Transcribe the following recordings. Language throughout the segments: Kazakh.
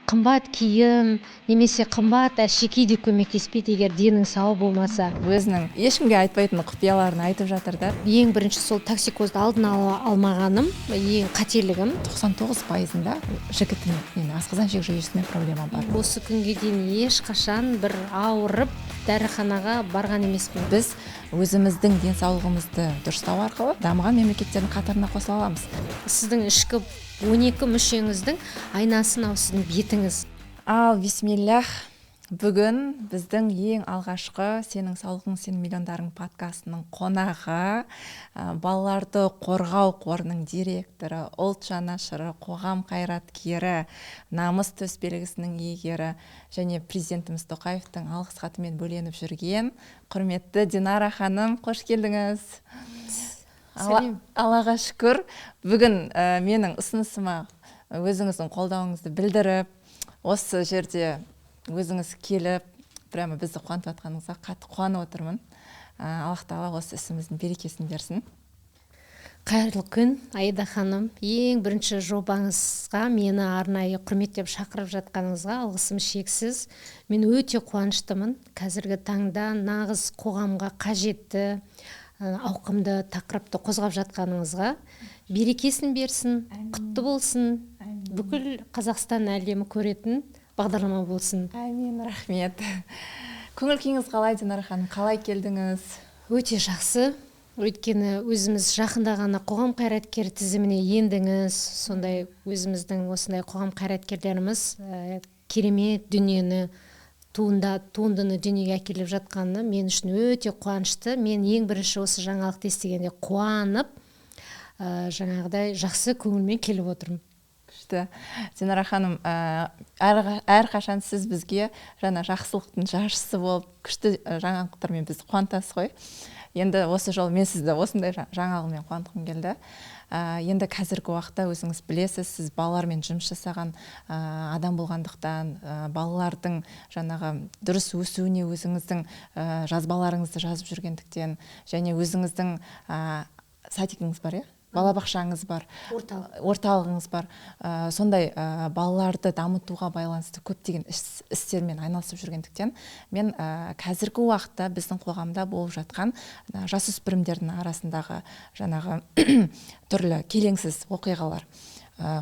қымбат киім немесе қымбат әшекей де көмектеспейді егер денің сау болмаса. Өзінің ешкімге айтпайтын құпияларын айтып жатыр да. Ең бірінші сол токсикозды алдын ала алмағаным, ең қателігім. 99%-ында жігітінің асқазан ішек жүйесіне проблема бар. Осы күнге дейін ешқашан бір ауырып дәріханаға барған емеспін. Біз өзіміздің денсаулығымызды дұрыстау арқылы дамыған мемлекеттердің қатарына қосыла аламыз. Сіздің ішкі 12 мүшеңіздің айнасы мынау сіздің бетіңіз. Ал бисмиллах, бүгін біздің ең алғашқы «Сенің саулығың, сенің миллиондарың» подкастының қонағы, балаларды қорғау қорының директоры, ұлт жанашыры, қоғам қайраткері, намыс төсбелгісінің иегері және президентіміз Тоқаевтың алғыс хатымен бөленіп жүрген құрметті Динара ханым, қош келдіңіз. Аллаға шүкір, бүгін менің ұсынысыма өзіңіздің қолдауыңызды білдіріп, осы жерде өзіңіз келіп, прямо бізді қуантып жатқаныңызға қатты қуанып отырмын. Аллах тағала осы ісіміздің берекесін берсін. Қайырлы күн, Аида ханым. Ең бірінші жобаңызға мені арнайы құрметтеп шақырып жатқаныңызға алғысым шексіз. Мен өте қуаныштымын. Қазіргі таңда нағыз қоғамға қажетті ауқымды тақырыпты қозғап жатқаныңызға берекесін берсін, құтты болсын, бүкіл Қазақстан әлемі көретін бағдарлама болсын. Әмин, рахмет. Көңіл күйіңіз қалай, Динара ханым? Қалай келдіңіз? Өте жақсы. Өйткені өзіміз жақында ғана қоғам қайраткері тізіміне ендіңіз. Сондай өзіміздің осындай қоғам қайраткерлеріміз керемет дүниені туындыны дүниеге әкеліп жатқаны мен үшін өте қуанышты. Мен ең бірінші осы жаңалықты естігенде қуанып, жаңағыдай жақсы көңілмен келіп отырмын. Күшті. Динара ханым, әрқашан сіз бізге жаңа жақсылықтың жаршысы болып, күшті жаңалықтармен бізді қуантасыз ғой. Енді осы жол мен сізді осындай жаңалығымен қуантқым келді. Енді қазіргі уақытта өзіңіз білесіз, сіз балалармен жұмыс жасаған адам болғандықтан, балалардың жаңағы дұрыс өсуіне өзіңіздің жазбаларыңызды жазып жүргендіктен, және өзіңіздің садигіңіз бар, балабақшаңыз бар, орталығыңыз бар, сондай балаларды дамытуға байланысты көптеген істермен айналысып жүргендіктен, мен қазіргі уақытта біздің қоғамда болып жатқан жасөспірімдердің арасындағы жаңағы түрлі келеңсіз оқиғалар,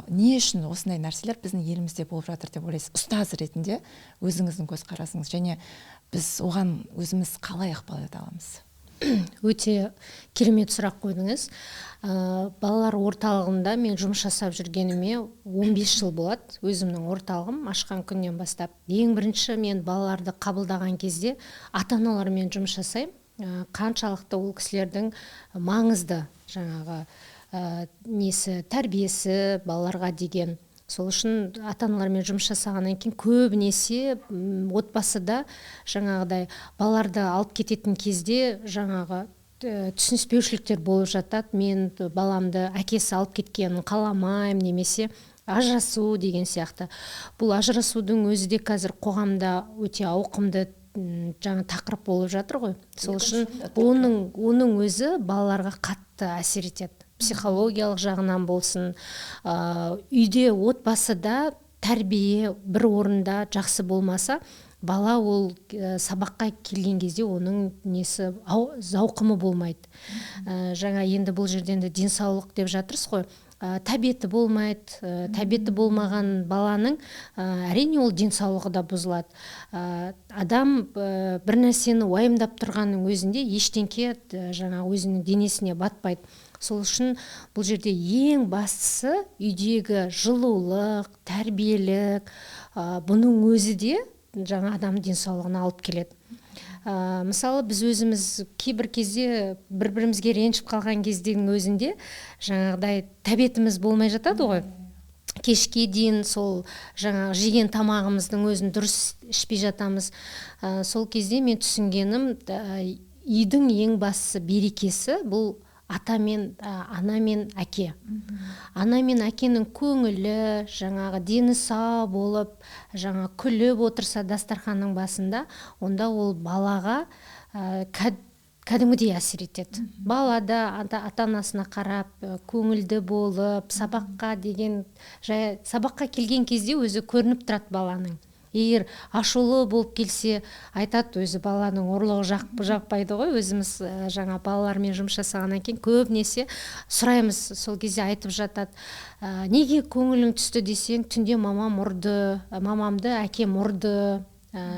не үшін осындай нәрселер біздің елімізде болып жатыр деп ойлайсыз? Ұстаз ретінде өзіңіздің көзқарасыңыз және біз оған өзіміз қалай ықпал ете аламыз? Өте керемет сұрақ қойдыңыз. Балалар орталығында мен жұмыс жасап жүргеніме 15 жыл болады. Өзімнің орталығым ашқан күннен бастап. Ең бірінші мен балаларды қабылдаған кезде ата-аналармен жұмыс жасаймын. Қаншалықты ол кісілердің маңызды жаңағы тәрбиесі балаларға деген. Сол үшін ата-аналармен жұмыс жасағаннан кейін көбінесе отбасыда жаңағыдай балаларды алып кететін кезде жаңағы түсініспеушіліктер болып жатады. Мен баламды әкесі алып кеткенін қаламаймын, немесе ажырасу деген сияқты. Бұл ажырасудың өзі де қазір қоғамда өте ауқымды жаңа тақырып болып жатыр ғой. Сол үшін оның өзі балаларға қатты әсер етеді. Психологиялық жағынан болсын, үйде отбасыда тәрбие бір орында жақсы болмаса, бала ол сабаққа келген кезде оның зауқымы болмайды. Жаңа енді бұл жерден де денсаулық деп жатырсыз ғой. Тәбеті болмайды, тәбеті болмаған баланың әрине ол денсаулығы да бұзылады. Адам бір нәрсені уайымдап тұрғанның өзінде ештеңке жаңа өзінің денесіне батпайды. Сол үшін бұл жерде ең бастысы үйдегі жылулық, тәрбиелік, бұның өзі де жаңа адам денсаулығына алып келеді. Мысалы біз өзіміз кейбір кезде бір-бірімізге ренжіп қалған кездің өзінде жаңағыдай тәбетіміз болмай жатады ғой. Кешке дейін сол жаңа жеген тамағымыздың өзін дұрыс ішпей жатамыз. Сол кезде мен түсінгенім, үйдің ең бастысы берекесі бұл ата мен ана мен әке. Ана мен әкенің көңілі, жаңағы дені сау болып, жаңа күліп отырса дастарханның басында, онда ол балаға кәдімгідей әсер етеді. Бала да ата-анасына қарап, көңілді болып, сабаққа деген, сабаққа келген кезде өзі көрініп тұрады баланың. Егер ашулы болып келсе, айтады, өзі баланың ұрлығы жақпайды ғой. Өзіміз жаңа балалармен жұмыс жасағаннан кейін көбінесе сұраймыз, сол кезде айтып жатады. Неге көңілің түсті десең, түнде мамам ұрды, мамамды әкем ұрды,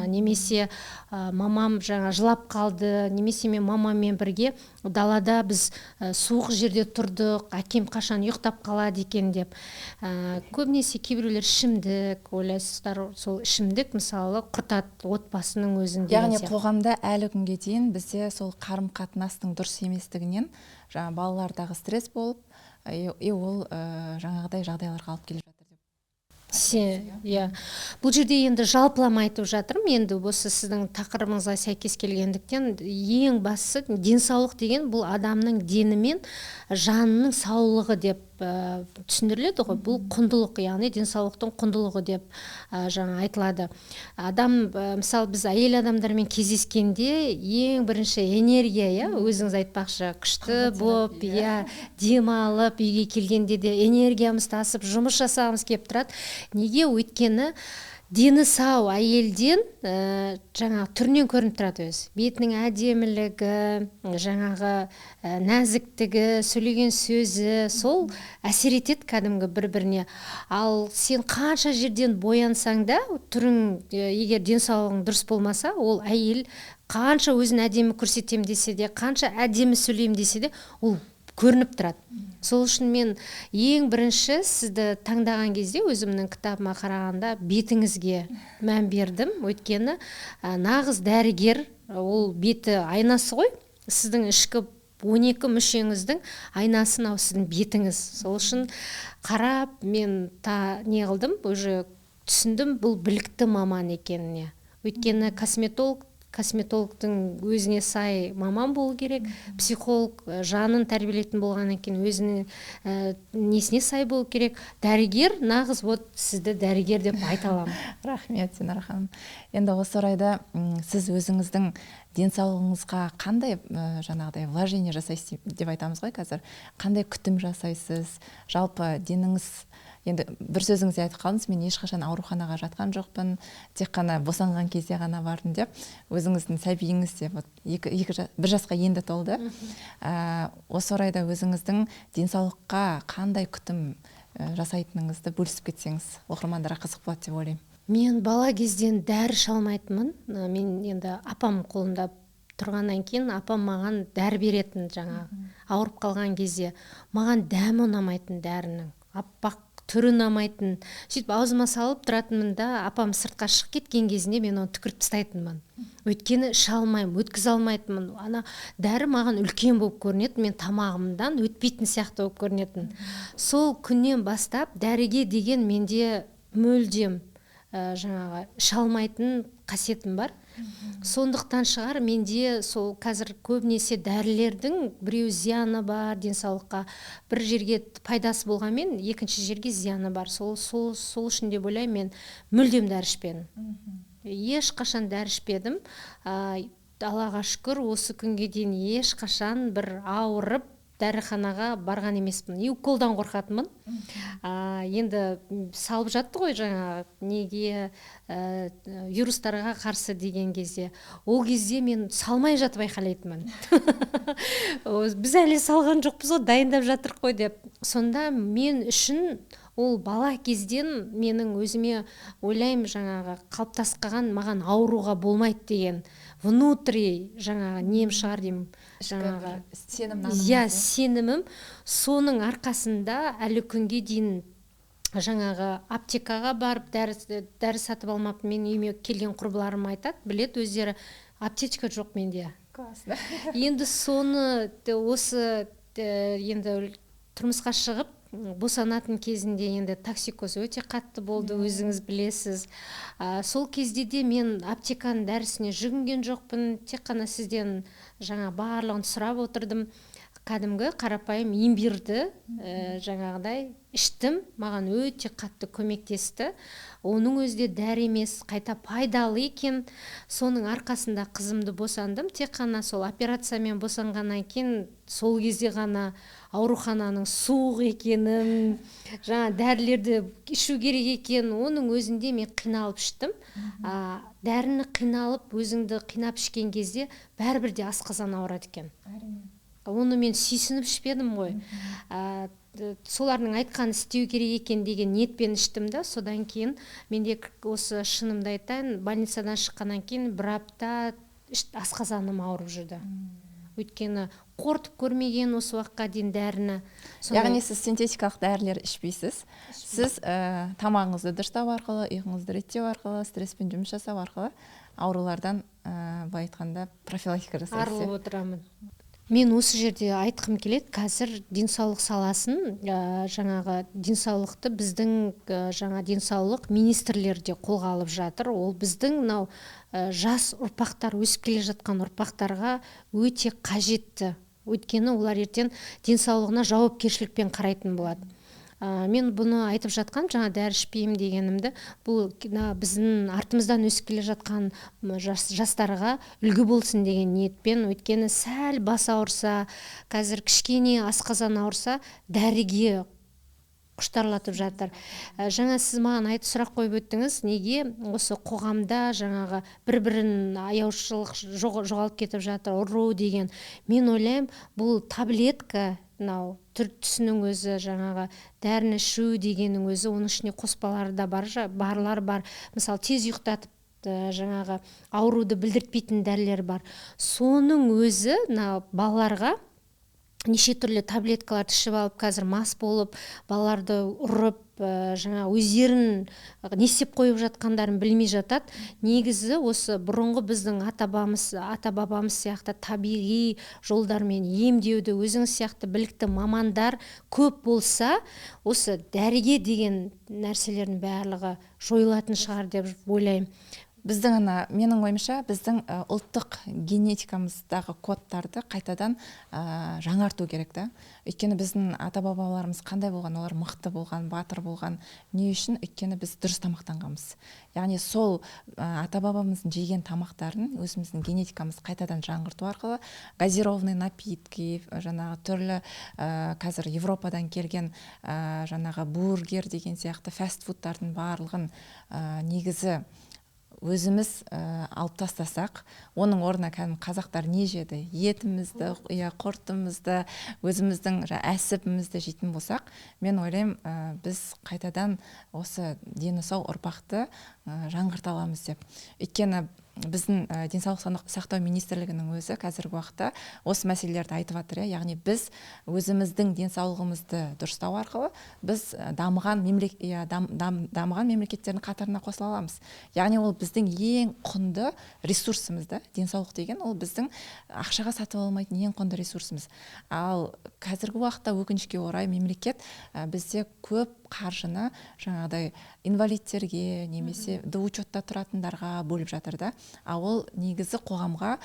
немесе мамам жаңа жылап қалды, немесе мен мамаммен бірге далада біз суық жерде тұрдық, әкем қашан ұйықтап қалады екен деп. Көбінесе кейбіреулер ішімдік ойлайсыздар, сол ішімдік мысалы құртады отбасының өзін. Яғни қоғамда әлі күнге дейін бізде сол қарым қатынастың дұрыс еместігінен жаңа балалардағы стресс болып, ол жаңағыдай жағдайларға алып келіп жатыр. Иә, бұл жерде енді жалпылама айтып жатырмын. Енді осы сіздің тақырыбыңызға сәйкес келгендіктен, ең бастысы денсаулық деген бұл адамның дені мен жанының саулығы деп түсіндіріледі ғой. Бұл құндылық, яғни денсаулықтың құндылығы деп жаңа айтылады. Адам, мысалы біз әйел адамдармен кездескенде ең бірінші энергия, өзіңіз айтпақшы, күшті болып, демалып, үйге келгенде де энергиямыз тасып, жұмыс жасағымыз келіп тұрады. Неге? Өйткені дені сау әйелден жаңағы түрінен көрініп тұрады өзі. Бетінің әдемілігі, жаңағы нәзіктігі, сөйлеген сөзі, сол әсер етеді кәдімгі бір-біріне. Ал сен қанша жерден боянсаң да, түрің егер денсаулығың дұрыс болмаса, ол әйел қанша өзін әдемі көрсетем десе де, қанша әдемі сөйлейм десе де, ол көрініп тұрады. Сол үшін мен ең бірінші сізді таңдаған кезде өзімнің кітабыма қарағанда бетіңізге мән бердім. Өйткені нағыз дәрігер, ол беті айнасы ғой. Сіздің ішкі 12 мүшеңіздің айнасын сіздің бетіңіз. Сол үшін қарап мен не қылдым, уже түсіндім бұл білікті маман екеніне. Өйткені косметологтың өзіне сай маман болу керек, психолог жанын тәрбиелейтін болғаннан кейін өзінің несіне сай болу керек. Дәрігер, нағыз сізді дәрігер деп айта аламын. Рахмет, Динара ханым. Енді осы орайда сіз өзіңіздің денсаулығыңызға қандай жаңағыдай вложение жасайсыз деп айтамыз ғой қазір. Қандай күтім жасайсыз? Жалпы деніңіз, енді бір сөзіңізде айтып қалдыңыз, мен ешқашан ауруханаға жатқан жоқпын, тек қана босанған кезде ғана бардым деп. Өзіңіздің сәбиіңіз де бір жасқа енді толды. Осы орайда өзіңіздің денсаулыққа қандай күтім жасайтыныңызды бөлісіп кетсеңіз, оқырмандарға қызық болады деп ойлаймын. Мен бала кезден дәрі шалмайтынмын. Мен енді апам қолында тұрғаннан кейін апам маған дәрі беретін, жаңа ауырып қалған кезде. Маған дәмі ұнамайтын дәрінің, аппақ түрі ұнамайтын. Сөйтіп аузыма салып тұратынмын да, апам сыртқа шығып кеткен кезінде мен оны түкіріп тастайтынмын. Өйткені іше алмаймын, өткізе алмайтынмын. Ана дәрі маған үлкен болып көрінеді, мен тамағымдан өтпейтін сияқты болып көрінетін. Сол күннен бастап дәріге деген менде мүлдем жаңағы іше алмайтын қасиетім бар. Сондықтан шығар менде сол қазір көбінесе дәрілердің біреу зияны бар денсаулыққа, бір жерге пайдасы болғанмен екінші жерге зияны бар. Сол үшін деп ойлаймын, мен мүлдем дәрі ішпедім. Ешқашан дәрі ішпедім. Аллаға шүкір, осы күнге дейін ешқашан бір ауырып дәріханаға барған емеспін. Уколдан қорқатынмын. Енді салып жатты ғой жаңа неге вирустарға қарсы деген кезде. Ол кезде мен салмай жатып айқайлайтынмын. Біз әлі салған жоқпыз ғой, дайындап жатырық қой деп. Сонда мен үшін ол бала кезден менің өзіме ойлаймын жаңағы қалыптасқан маған ауруға болмайды деген внутри жаңағы нем шығар деймін. Жаңағы сенімім. Соның арқасында әлі күнге дейін жаңағы аптекаға барып дәрі сатып алмаппын. Мен үйіме келген құрбыларым айтады, білет өздері, аптечка жоқ менде. Енді соны осы енді тұрмысқа шығып босанатын кезінде енді токсикоз өте қатты болды, өзіңіз білесіз. Сол кезде де мен аптеканың дәрісіне жүгінген жоқпын, тек қана сізден жаңа барлығын сұрап отырдым. кәдімгі қарапайым имбирді жаңағыдай іштім, маған өте қатты көмектесті. Оның өзі де дәрі емес, қайта пайдалы екен. Соның арқасында қызымды босандым. Тек қана сол операциямен босанғаннан кейін сол кезде ғана аурухананың суық екенін, жаңа дәрілерді ішу керек екен, оның өзінде мен қиналып іштім. Дәріні қиналып, өзіңді қинап ішкен кезде бәрібір де асқазан ауырады екен. Оны мен сүйсініп ішпедім ғой. Солардың айтқан істеу керек екен деген ниетпен іштім да, содан кейін менде осы шынымды айтайын, больницадан шыққаннан кейін бір апта асқазаным ауырып жүрді. Өйткені қортып көрмеген осы уақытқа дейін дәріні. Яғни сіз синтетикалық дәрілер ішпейсіз. Сіз тамағыңызды дұрыстау арқылы, ұйқыңызды реттеу арқылы, стресспен жұмыс жасау арқылы аурулардан былай айтқанда профилактика жасайсыз. Арылып отырамын. Мен осы жерде айтқым келеді, қазір денсаулық саласын, жаңағы денсаулықты біздің жаңа денсаулық министрлері де қолға алып жатыр. Ол біздің мынау жас ұрпақтар, өсіп келе жатқан ұрпақтарға өте қажетті. Өйткені олар ертең денсаулығына жауапкершілікпен қарайтын болады. Мен бұны айтып жатқан, жаңа дәрі ішпеймін дегенімді, бұл біздің артымыздан өсіп келе жатқан жастарға үлгі болсын деген ниетпен. Өйткені сәл бас ауырса, қазір кішкене асқазан ауырса, дәріге құштарлатып жатыр. Жаңа сіз маған сұрақ қойып өттіңіз, неге осы қоғамда жаңағы бір-бірін аяушылық жоғалып кетіп жатыр, ұру деген. Мен ойлаймын, бұл таблетка, мынау түсінің өзі, жаңағы дәріні ішу дегеннің өзі, оның ішіне қоспалары да барлар бар. Мысалы, тез ұйықтатып жаңағы ауруды білдіртпейтін дәрілер бар. Соның өзі балаларға неше түрлі таблеткаларды ішіп алып, қазір мас болып, балаларды ұрып, жаңа өздерін не істеп қойып жатқандарын білмей жатады. Негізі осы бұрынғы біздің ата-бабамыз сияқты табиғи жолдармен емдеуді, өзіңіз сияқты білікті мамандар көп болса, осы дәріге деген нәрселердің барлығы жойылатын шығар деп ойлаймын. Біздің менің ойымша, біздің ұлттық генетикамыздағы кодтарды қайтадан жаңарту керек та. Өйткені біздің ата-бабаларымыз қандай болған, олар мықты болған, батыр болған. Не үшін? Өйткені біз дұрыс тамақтанғанбыз. Яғни сол ата-бабамыздың жеген тамақтарын өзіміздің генетикамыз қайтадан жаңғырту арқылы газированный напитки, жаңағы түрлі қазір Европадан келген жаңағы бургер деген сияқты фастфудтардың барлығын негізі өзіміз алып тастасақ, оның орнына кәдімгі қазақтар не жеді? Етімізді, құртымызды, өзіміздің әсібімізді жейтін болсақ, мен ойлаймын, біз қайтадан осы дені сау ұрпақты жаңғырта аламыз деп. Өйткені біздің денсаулық сақтау министрлігінің өзі қазіргі уақытта осы мәселелерді айтып жатыр. Яғни біз өзіміздің денсаулығымызды дұрыстау арқылы біз дамыған мемлекеттердің қатарына қосыла аламыз. Яғни ол біздің ең құнды ресурсымыз да, денсаулық деген ол біздің ақшаға сатып алмайтын ең құнды ресурсымыз. Ал қазіргі уақытта өкінішке орай мемлекет бізде көп қаржыны жаңағыдай инвалидтерге немесе доучетта тұратындарға бөліп жатыр да. А ол негізі қоғамға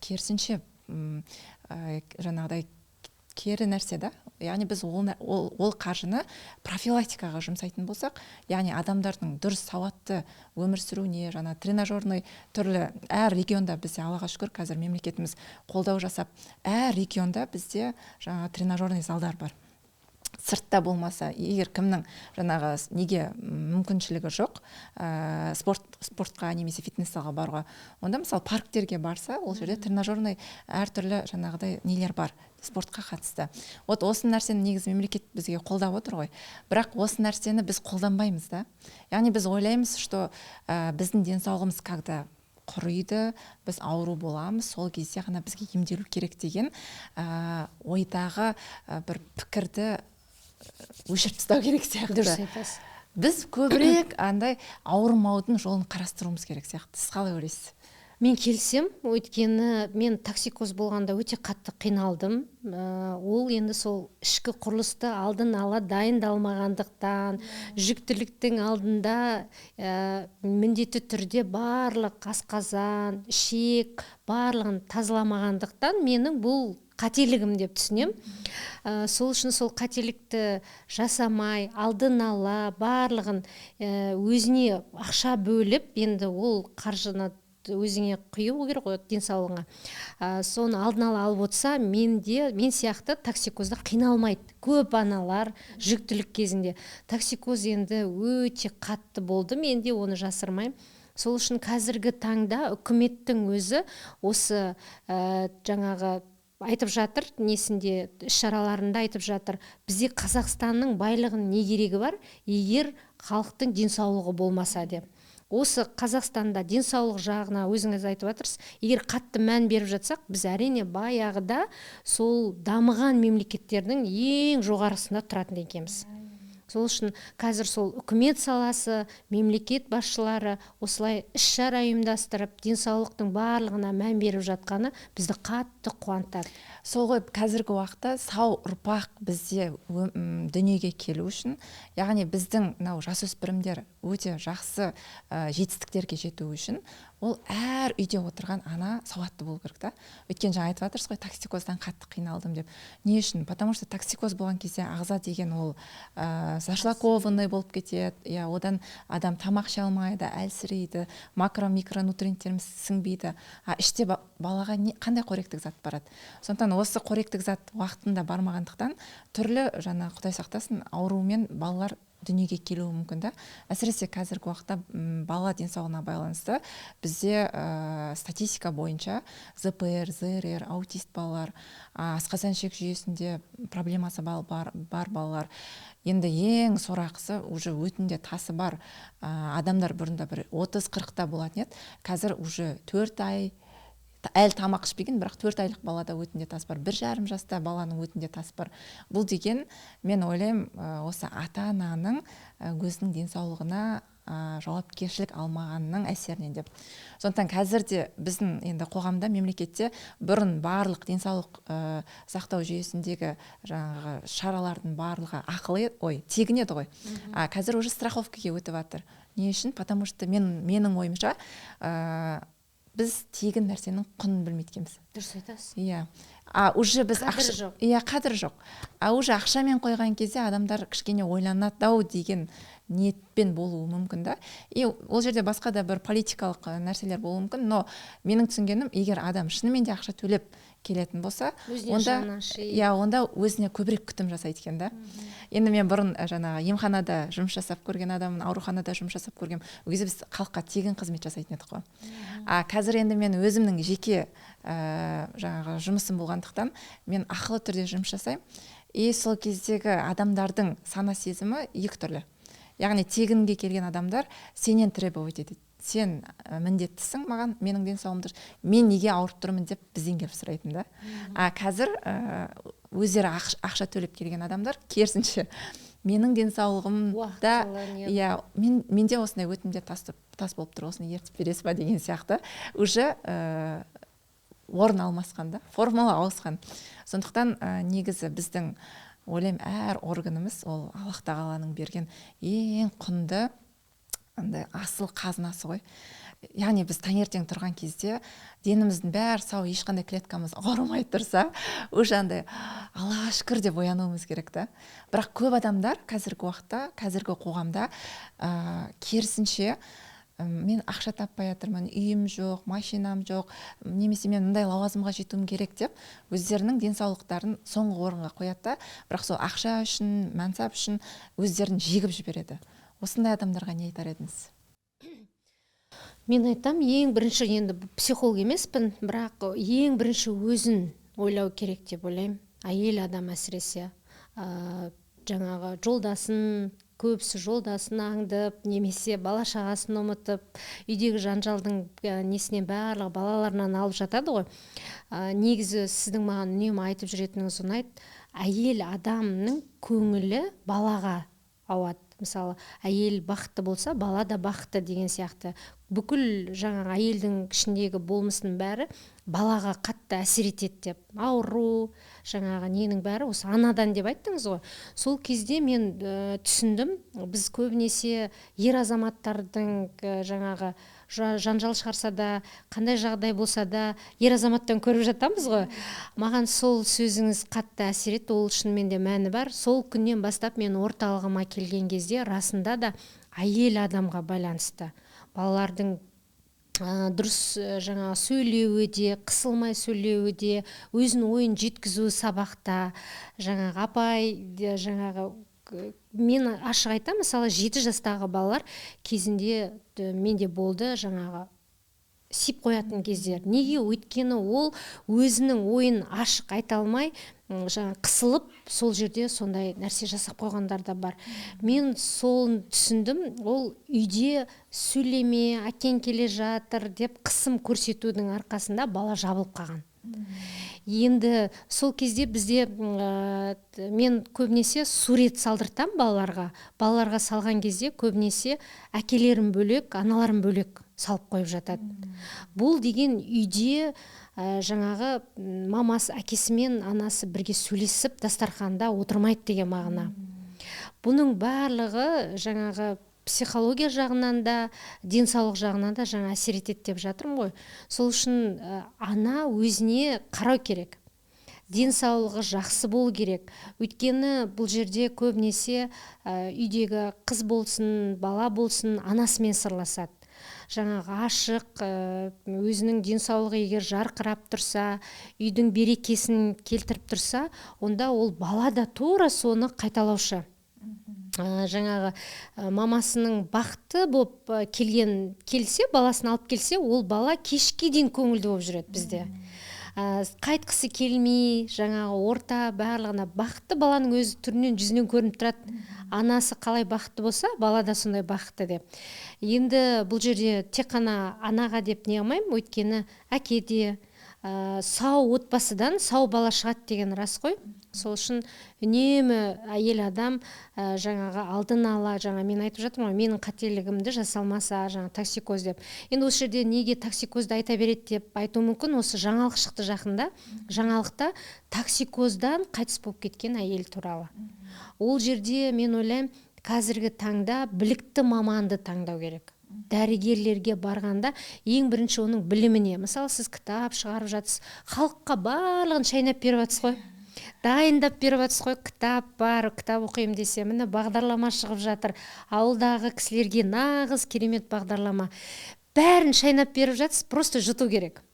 керісінше жаңағыдай кері нәрсе да. Яғни біз ол қаржыны профилактикаға жұмсайтын болсақ, яғни адамдардың дұрыс сауатты өмір сүруіне, жаңа тренажерный түрлі әр регионда бізде Аллаға шүкір қазір мемлекетіміз қолдау жасап, әр регионда бізде жаңа тренажерный залдар бар. Сыртта болмаса, егер кімнің жаңағы неге мүмкіншілігі жоқ, спортқа немесе фитнес-залға баруға, онда мысалы парктерге барса, ол жерде тренажерный әртүрлі жаңағыдай нелер бар, спортқа қатысты. Осы нәрсені негізі мемлекет бізге қолдап отыр ғой. Бірақ осы нәрсені біз қолданбаймыз да. Яғни біз ойлаймыз, что біздің денсаулығымыз когда құриды, біз ауру боламыз, сол кезде ғана бізге емделу керек деген ойдағы бір пікірді өшіріп тастау керек сияқты. Дұрыс айтасыз. Біз көбірек андай ауырмаудың жолын қарастыруымыз керек сияқты. Сіз қалай ойлайсыз? Мен келсем, өйткені мен токсикоз болғанда өте қатты қиналдым. Ол енді сол ішкі құрылысты алдын ала дайындалмағандықтан, жүктіліктің алдында міндетті түрде барлық асқазан, ішек, барлығын тазаламағандықтан менің бұл қателігім деп түсінем. Сол үшін сол қателікті жасамай, алдын ала барлығын өзіне ақша бөліп, енді ол қаржыны өзіңе құю керек қой денсаулығыңа. Соны алдын ала алып отырса, мен сияқты токсикозда қиналмайды. Көп аналар жүктілік кезінде токсикоз енді өте қатты болды, менде оны жасырмаймын. Сол үшін қазіргі таңда үкіметтің өзі осы жаңағы айтып жатыр, несінде іс-шараларында айтып жатыр, бізде Қазақстанның байлығының не керегі бар, егер халықтың денсаулығы болмаса деп. Осы Қазақстанда денсаулық жағына өзіңіз айтып жатырсыз, егер қатты мән беріп жатсақ, біз әрине баяғыда сол дамыған мемлекеттердің ең жоғарысында тұратын екенбіз. Сол үшін қазір сол үкімет саласы, мемлекет басшылары осылай іс-шара ұйымдастырып, денсаулықтың барлығына мән беріп жатқаны бізді қатты қуантады. Сол ғой, қазіргі уақытта сау ұрпақ бізде дүниеге келу үшін, яғни біздің жасөспірімдер өте жақсы жетістіктерге жету үшін, ол әр үйде отырған ана сауатты болу керек та. Өйткені жаңа айтып жатырсыз ғой, токсикоздан қатты қиналдым деп. Не үшін? Потому что токсикоз болған кезде ағза деген ол зашлакованный болып кетеді, одан адам тамақ іше алмайды, әлсірейді, макро-микронутриенттеріміз сіңбейді. Іште балаға қандай қоректік зат барады? Сондықтан осы қоректік зат уақытында бармағандықтан түрлі Құдай сақтасын аурумен балалар дүниеге келуі мүмкін да. Әсіресе қазіргі уақытта бала денсаулығына байланысты бізде статистика бойынша ЗПР, ЗРР, аутист балалар, асқазан ішек жүйесінде проблемасы бар балалар. Енді ең сорақысы уже өтінде тасы бар адамдар бұрында бір 30-40-та болатын еді. Қазір уже 4 ай әлі тамақ ішпеген, бірақ 4 айлық балада өтінде тас бар. 1,5 жаста баланың өтінде тас бар. Бұл деген, мен ойлаймын, осы ата-ананың өзінің денсаулығына жауапкершілік алмағанның әсерінен деп. Сондықтан қазірде біздің енді қоғамда, мемлекетте бұрын барлық денсаулық сақтау жүйесіндегі жаңағы шаралардың барлығы тегін еді ғой. Қазір уже страховкаға өтіп жатыр. Не үшін? Потому что менің ойымша біз тегін нәрсенің құнын білмейткенбіз. Дұрыс айтасыз. Уже біз қадір жоқ. Уже ақшамен қойған кезде адамдар кішкене ойланады-ау деген ниетпен болуы мүмкін да. Ол жерде басқа да бір политикалық нәрселер болуы мүмкін, но менің түсінгенім, егер адам шынымен де ақша төлеп келетін болса, онда өзіне көбірек күтім жасайды екен да. Енді мен бұрын жаңағы емханада жұмыс жасап көрген адаммын, ауруханада жұмыс жасап көргем. Ол кезде біз халыққа тегін қызмет жасайтын едік қой. Қазір енді мен өзімнің жеке жаңағы жұмысым болғандықтан мен ақылы түрде жұмыс жасаймын. Сол кездегі адамдардың сана сезімі екі түрлі. Яғни тегінге келген адамдар сенен требовать етеді. Сен міндеттісің маған, менің денсаулығымды, мен неге ауырып тұрмын деп бізден келіп сұрайтын да. Қазір өздері ақша төлеп келген адамдар керісінше менің денсаулығымда менде осындай өтімде тас болып тұр, осыны ертіп бересіз ба деген сияқты уже орын алмасқан да, формула ауысқан. Сондықтан негізі біздің ойлаймын әр органымыз ол Аллах тағаланың берген ең құнды асыл қазынасы ғой. Яғни біз таңертең тұрған кезде деніміздің бәрі сау, ешқандай клеткамыз ауырмай тұрса, уже Аллаға шүкір деп оянуымыз керек та. Бірақ көп адамдар қазіргі уақытта, қазіргі қоғамда керісінше мен ақша таппай жатырмын, үйім жоқ, машинам жоқ, немесе мен мындай лауазымға жетуім керек деп өздерінің денсаулықтарын соңғы орынға қояды да, бірақ сол ақша үшін, мансап үшін өздерін жегіп жібереді. Осындай адамдарға не айтар едіңіз? Мен айтам, ең бірінші, енді психолог емеспін, бірақ ең бірінші өзін ойлау керек деп ойлаймын. Әйел адам әсіресе жаңағы жолдасын, көбісі жолдасын аңдып, немесе бала шағасын ұмытып, үйдегі жанжалдың несінен барлығы балаларынан алып жатады ғой. Негізі сіздің маған үнемі айтып жүретініңіз ұнайды. Әйел адамның көңілі балаға ауады. Мысалы, әйел бақытты болса, бала да бақытты деген сияқты. бүкіл жаңағы әйелдің ішіндегі болмысының бәрі балаға қатты әсер етеді деп, ауру жаңағы ненің бәрі осы анадан деп айттыңыз ғой. Сол кезде мен түсіндім, біз көбінесе ер азаматтардың жаңағы жанжал шығарса да, қандай жағдай болса да ер азаматтан көріп жатамыз ғой. Маған сол сөзіңіз қатты әсер етті, ол шынымен де мәні бар. Сол күннен бастап мен орталығыма келген кезде расында да әйел адамға байланысты балалардың дұрыс жаңағы сөйлеуі де, қысылмай сөйлеуі де, өзінің ойын жеткізуі сабақта, жаңағы апай жаңағы мен ашық айтам, мысалы 7 жастағы балалар кезінде менде болды, жаңағы сип қоятын кездер. Неге? Өйткені ол өзінің ойын ашық айта алмай, жаңа қысылып, сол жерде сондай нәрсе жасап қойғандар да бар. Мен сол түсіндім, ол үйде сөйлеме, әкең келе жатыр деп қысым көрсетудің арқасында бала жабылып қалған. Енді сол кезде бізде мен көбінесе сурет салдыртам балаларға салған кезде көбінесе әкелерім бөлек, аналарым бөлек салып қойып жатады. Бұл деген үйде жаңағы мамасы, әкесі мен анасы бірге сөйлесіп дастарханда отырмайды деген мағына. Бұның барлығы жаңағы психология жағынан да, денсаулық жағынан да жаңа әсер етеді деп жатырмын ғой. Сол үшін ана өзіне қарау керек. Денсаулығы жақсы болу керек. Өйткені бұл жерде көбінесе үйдегі қыз болсын, бала болсын, анасымен сырласады. Жаңағы ашық, өзінің денсаулығы егер жарқырап тұрса, үйдің берекесін келтіріп тұрса, онда ол бала да тура соны қайталаушы. Жаңағы мамасының бақытты болып келсе, баласын алып келсе, ол бала кешке дейін көңілді болып жүреді бізде. Қайтқысы келмей, жаңағы орта барлығына бақытты баланың өзі түрінен, жүзінен көрініп тұрады. Анасы қалай бақытты болса, бала да сондай бақытты деп. Енді бұл жерде тек қана анаға деп не алмаймын, өйткені әкеде сау отбасыдан сау бала шығады деген рас қой. Сол үшін үнемі әйел адам жаңағы алдын ала, жаңа мен айтып жатырмын ғой, менің қателігімді жасалмаса, жаңа токсикоз деп. Енді осы жерде неге токсикозды айта береді деп айту мүмкін, осы жаңалық шықты жақында. Жаңалықта токсикоздан қайтыс болып кеткен әйел туралы. Ол жерде мен ойлаймын, қазіргі таңда білікті маманды таңдау керек. Дәрігерлерге барғанда ең бірінші оның біліміне. Мысалы, сіз кітап шығарып жатсыз, халыққа барлығын шайнап беріп жатсыз ғой. Дайындап беріп жатсыз ғой, кітап бар, кітап оқимын десе, міне бағдарлама шығып жатыр. Ауылдағы кісілерге нағыз керемет бағдарлама. Бәрін шайнап беріп жатсыз, просто жұту керек.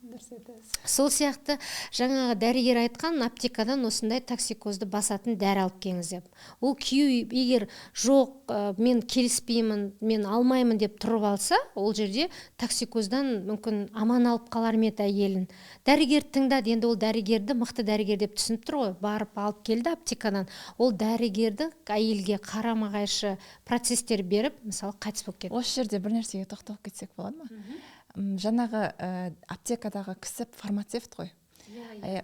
Сол сияқты жаңағы дәрігер айтқан, аптекадан осындай токсикозды басатын дәрі алып келіңіз деп. Ол күйеу егер жоқ, мен келіспеймін, мен алмаймын деп тұрып алса, ол жерде токсикоздан мүмкін аман алып қалар ма еді әйелін. Дәрігер тыңдады, енді ол дәрігерді мықты дәрігер деп түсініп тұр ғой, барып алып келді аптекадан. Ол дәрігерді әйелге қарама-қайшы процестер беріп, мысалы, қайтыс болып кетті. Осы жерде бір нәрсеге тоқталып кетсек болады ма? Жаңағы аптекадағы кісі фармацевт қой.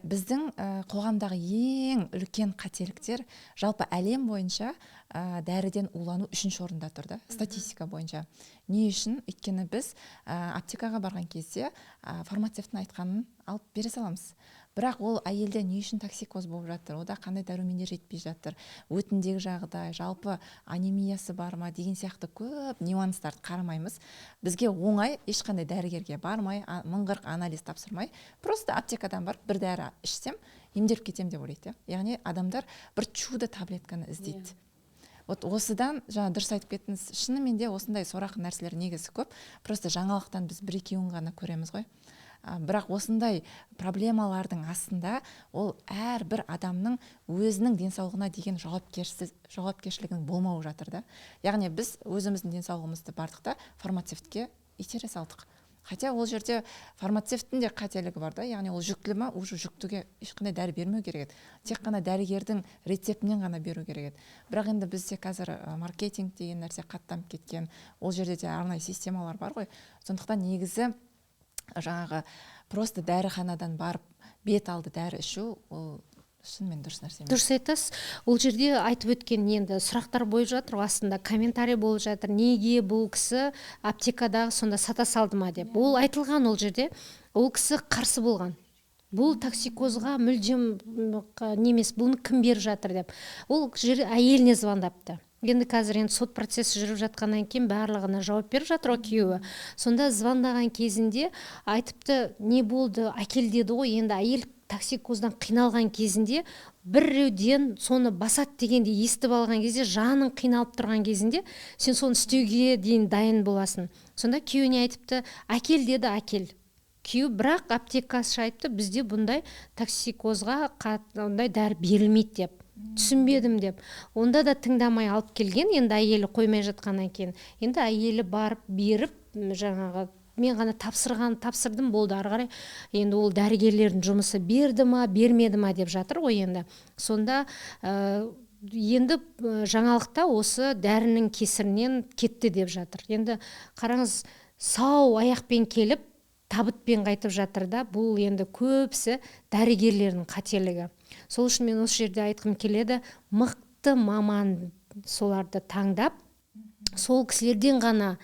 Біздің қоғамдағы ең үлкен қателіктер жалпы әлем бойынша дәріден улану 3-ші орында тұрды, статистика бойынша. Не үшін? Өйткені біз аптекаға барған кезде фармацевттің айтқанын алып бере саламыз. Бірақ ол әйелде не үшін токсикоз болып жатыр, ода қандай дәрумендер жетпей жатыр, өтіндегі жағдай, жалпы анемиясы бар ма деген сияқты көп нюанстарды қарамаймыз. Бізге оңай ешқандай дәрігерге бармай, мыңғырық анализ тапсырмай, просто аптекадан барып бір дәрі ішсем, емделіп кетем деп ойлайды. Яғни адамдар бір чудо таблетканы іздейді. Вот осыдан жаңа дұрыс айтып кеттіңіз, шынымен де осындай сорақы нәрселер негізі көп. Просто жаңалықтан біз бір-екеуін ғана көреміз ғой. Бірақ осындай проблемалардың астында ол әрбір адамның өзінің денсаулығына деген жауапкершілігінің болмауы жатыр да. Яғни біз өзіміздің денсаулығымызды бардық та фармацевтке итере салдық. Хотя ол жерде фармацевттің де қателігі бар да, яғни ол жүктілі ма, уже жүктіге ешқандай дәрі бермеу керек еді. Тек қана дәрігердің рецептінен ғана беру керек еді. Бірақ енді бізде қазір маркетинг деген нәрсе қаттанып кеткен, ол жерде де арнайы системалар бар ғой. Сондықтан негізі жаңағы просто дәріханадан барып бет алды дәрі ішу, ол шынымен дұрыс нәрсе. дұрыс айтасыз. Ол жерде айтып өткен енді сұрақтар болып жатыр, астында комментарий болып жатыр, неге бұл кісі аптекадағы сонда сата салды ма деп. Ол айтылған ол жерде. Ол кісі қарсы болған. Бұл токсикозға мүлдем немес, бұны кім беріп жатыр деп. Ол жер әйеліне звондапты. Енді қазір енді сот процесі жүріп жатқаннан кейін барлығына жауап беріп жатыр ғой күйеуі. Сонда звондаған кезінде айтыпты, не болды, әкел деді ғой. Енді әйел токсикоздан қиналған кезінде біреуден соны басат дегенде естіп алған кезде, жаның қиналып тұрған кезінде сен соны істеуге дейін дайын боласың. Сонда күйеуіне айтыпты, әкел деді, әкел. Күйеу бірақ аптекашы айтты, бізде бұндай токсикозға ондай дәрі берілмейді деп. Түсінбедім деп. Онда да тыңдамай алып келген, енді әйелі қоймай жатқаннан кейін. Енді әйелі барып беріп, жаңағы мен ғана тапсырдым болды, ары қарай енді ол дәрігерлердің жұмысы берді ма, бермеді ма деп жатыр ғой енді. Сонда енді жаңалықта осы дәрінің кесірінен кетті деп жатыр. Енді қараңыз, сау аяқпен келіп табытпен қайтып жатыр да, бұл енді көбісі дәрігерлердің қателігі. Сол үшін мен осы жерде айтқым келеді, мықты маман соларды таңдап, сол кісілерден ғана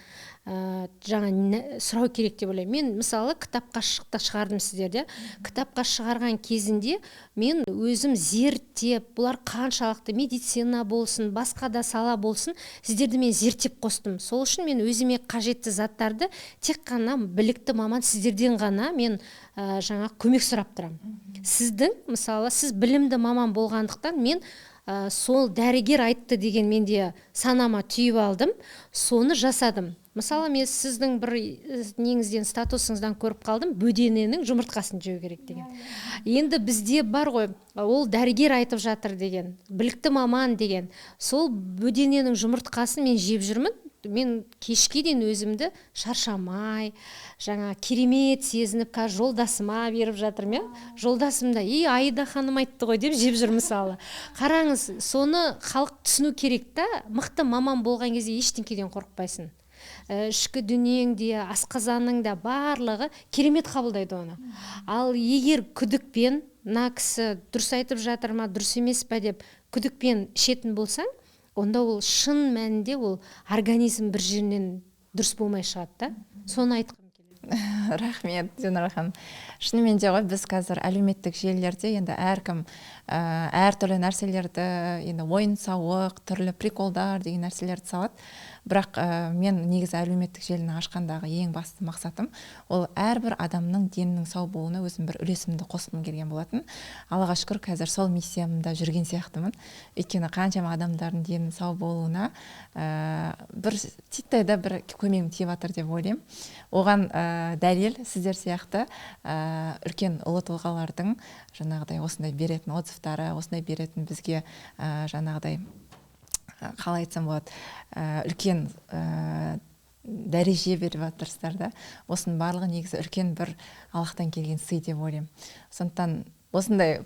жаңа сұрау керек деп ойлаймын. Мен мысалы кітапқа шығардым сіздерде. Кітапқа шығарған кезінде мен өзім зерттеп, бұлар қаншалықты медицина болсын, басқа да сала болсын, сіздерді мен зерттеп қостым. Сол үшін мен өзіме қажетті заттарды тек қана білікті маман сіздерден ғана мен жаңа көмек сұрап тұрам. Сіздің, мысалы, сіз білімді маман болғандықтан мен сол дәрігер айтты деген менде санама түйіп алдым, соны жасадым. Мысалы, мен сіздің бір неңізден, статусыңыздан көріп қалдым, бөдененің жұмыртқасын жеу керек деген. Енді бізде бар ғой, ол дәрігер айтып жатыр деген, білікті маман деген. Сол бөдененің жұмыртқасын мен жеп жүрмін. Мен кешке дейін өзімді шаршамай, жаңа керемет сезініп, жолдасыма беріп жатырмын. Жолдасым да, Аида ханым айтты ғой деп жеп жүр мысалы. Қараңыз, соны халық түсіну керек та, мықты маман болған кезде ештеңеден қорықпайсың. Ішкі дүниеңде, асқазаның да барлығы керемет қабылдайды оны. Ал егер күдікпен, мына кісі дұрыс айтып жатыр ма, дұрыс емес па деп күдікпен ішетін болсаң, онда ол шын мәнінде ол организм бір жерінен дұрыс болмай шығады да. Соны айтқым келеді. Рахмет, Динара ханым. Шынымен де ғой, біз қазір әлеуметтік желілерде енді әркім әртүрлі нәрселерді, енді ойын сауық, түрлі приколдар деген нәрселерді салады. Бірақ мен негізі әлеуметтік желіні ашқандағы ең басты мақсатым ол әрбір адамның денінің сау болуына өзім бір үлесімді қосқым келген болатын. Аллаға шүкір, қазір сол миссиямда жүрген сияқтымын. Өйткені қаншама адамдардың денінің сау болуына бір титтайда бір көмегім тиіп жатыр деп ойлаймын. Оған дәлел сіздер сияқты үлкен ұлы тұлғалардың жаңағыдай осындай беретін отзывтары, осындай беретін бізге жаңағыдай қалай айтсам болады, үлкен дәреже беріп жатырсыздар да. Осының барлығы негізі үлкен бір Аллахтан келген сый деп ойлаймын. Сондықтан осындай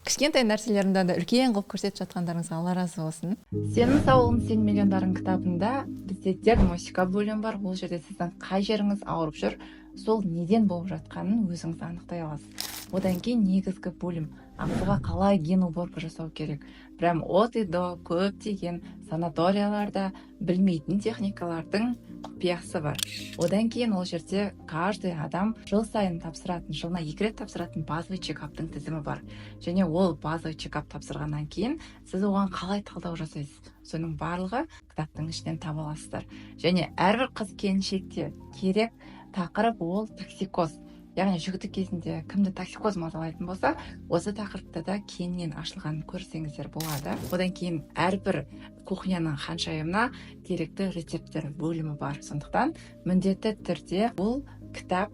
кішкентай нәрселерімді да үлкен қылып көрсетіп жатқандарыңызға Алла разы болсын. Сенің саулығың сен миллиондарың кітабында бізде диагностика бөлімі бар. Ол жерде сіздің қай жеріңіз ауырып жүр, сол неден болып жатқанын өзіңіз анықтай аласыз. Одан кейін негізгі бөлім ағзаға қалай ген уборка жасау керек. Прям от и до көптеген санаторияларда білмейтін техникалардың құпиясы бар. Одан кейін ол жерде каждый адам жыл сайын тапсыратын, жылына 2 рет тапсыратын базовый чекаптың тізімі бар. Және ол базовый чекап тапсырғаннан кейін сіз оған қалай талдау жасайсыз. Соның барлығы кітаптың ішінен таба аласыздар. Және әрбір қыз келіншекте керек тақырып ол токсикоз. Яғни жүкітік кезінде кімді токсикоз мазалайтын болса, осы тақырыпта да кеңінен ашылғанын көрсеңіздер болады. Одан кейін әрбір кухняның ханшайымына керекті рецепттер бөлімі бар. Сондықтан міндетті түрде бұл кітап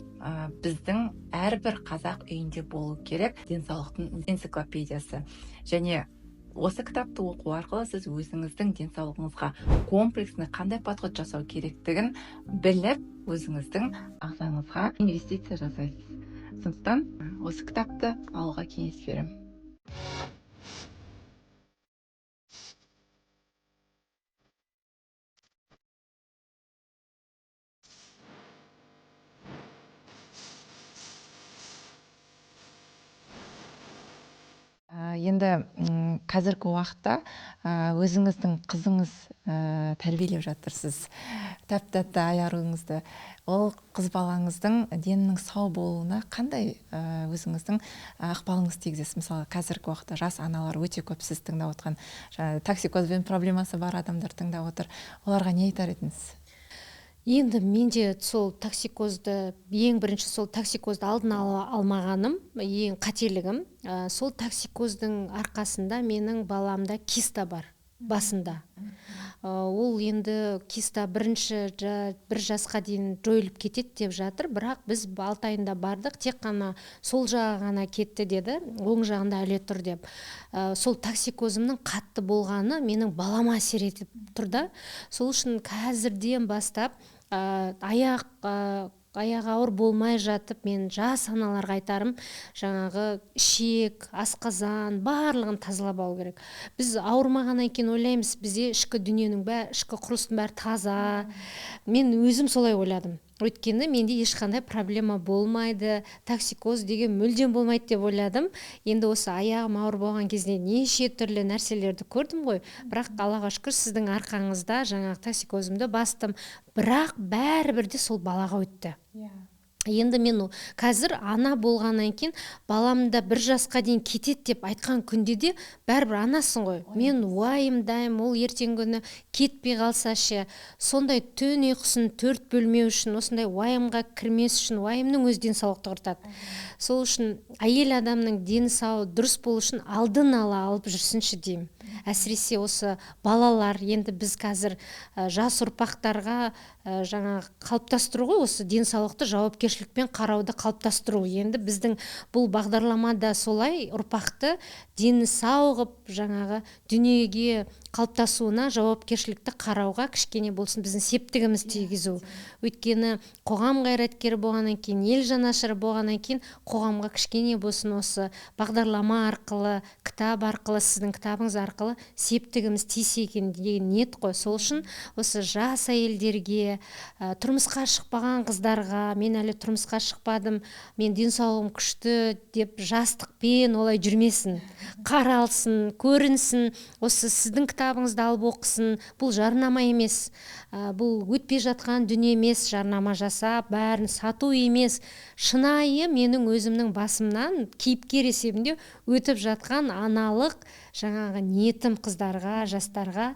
біздің әрбір қазақ үйінде болу керек. Денсаулықтың энциклопедиясы. Және осы кітапты оқу арқылы сіз өзіңіздің денсаулығыңызға комплексный қандай подход жасау керектігін біліп, өзіңіздің ағзаңызға инвестиция жасайсыз. Сондықтан осы кітапты алуға кеңес беремін. енді қазіргі уақытта өзіңіздің қызыңыз тәрбиелеп жатырсыз, тәп-тәтті аяғыңызды. Ол қыз балаңыздың денінің сау болуына қандай өзіңіздің ықпалыңыз тигізесіз? Мысалы, қазіргі уақытта жас аналар өте көп сіз тыңдап отқан, токсикозбен проблемасы бар адамдар тыңдап отыр. Оларға не айтар едіңіз? Енді менде сол токсикозды, ең бірінші сол токсикозды алдын ала алмағаным, ең қателігім. Сол токсикоздың арқасында менің баламда киста бар, басында. Ол енді киста бір жасқа дейін жойылып кетеді деп жатыр, бірақ біз 6 айында бардық, тек қана сол жағы ғана кетті деді, оң жағында әлі тұр деп. Сол токсикозымның қатты болғаны менің балама әсер етіп тұр да. Сол үшін қазірден бастап аяқ ауыр болмай жатып, мен жас аналарға айтарым, жаңағы ішек, асқазан барлығын тазалап алу керек. Біз ауырмағаннан кейін ойлаймыз, бізде ішкі дүниенің бәрі, ішкі құрылыстың бәрі таза. Мен өзім солай ойладым. Өйткені менде ешқандай проблема болмайды, токсикоз деген мүлдем болмайды деп ойладым. Енді осы аяғым ауыр болған кезде неше түрлі нәрселерді көрдім ғой. Бірақ Аллаға шүкір, сіздің арқаңызда жаңағы токсикозымды бастым. Бірақ бәрібір де сол балаға өтті. Енді мен қазір ана болғаннан кейін баламда 1 жасқа дейін кетеді деп айтқан күнде де бәрібір анасың ғой. Мен уайымдаймын, ол ертеңгі күні кетпей қалса ше. Сондай түн ұйқысын 4 бөлмеу үшін, осындай уайымға кірмес үшін, уайымның өз денсаулықты құртады. Сол үшін әйел адамның дені сау, дұрыс болу үшін алдын ала алып жүрсінші деймін. Әсіресе осы балалар, енді біз қазір жас ұрпақтарға жаңа қалыптастыру ғой, осы денсаулықты жауапкершілікпен қарауды қалыптастыру. Енді біздің бұл бағдарламада солай ұрпақты дені сау ғып, жаңағы дүниеге қалыптасуына жауапкершілікті қарауға кішкене болсын біздің септігіміз тигізу. Өйткені қоғам қайраткері болғаннан кейін, ел жанашыры болғаннан кейін, қоғамға кішкене болсын осы бағдарлама арқылы, кітап арқылы, сіздің кітабыңыз арқылы септігіміз тисе екен деген ниет қой. Сол үшін осы жас әйелдерге, тұрмысқа шықпаған қыздарға, мен әлі тұрмысқа шықпадым, мен денсаулығым күшті деп жастықпен олай жүрмесін. Қаралсын, көрінсін, осы сіздің кітабыңызды алып оқысын. Бұл жарнама емес, бұл өтпей жатқан дүние емес, жарнама жасап, бәрін сату емес. Шынайы менің өзімнің басымнан кейіпкер есебінде өтіп жатқан аналық жаңағы ниетім қыздарға, жастарға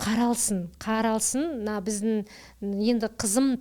қаралсын. Біздің енді қызым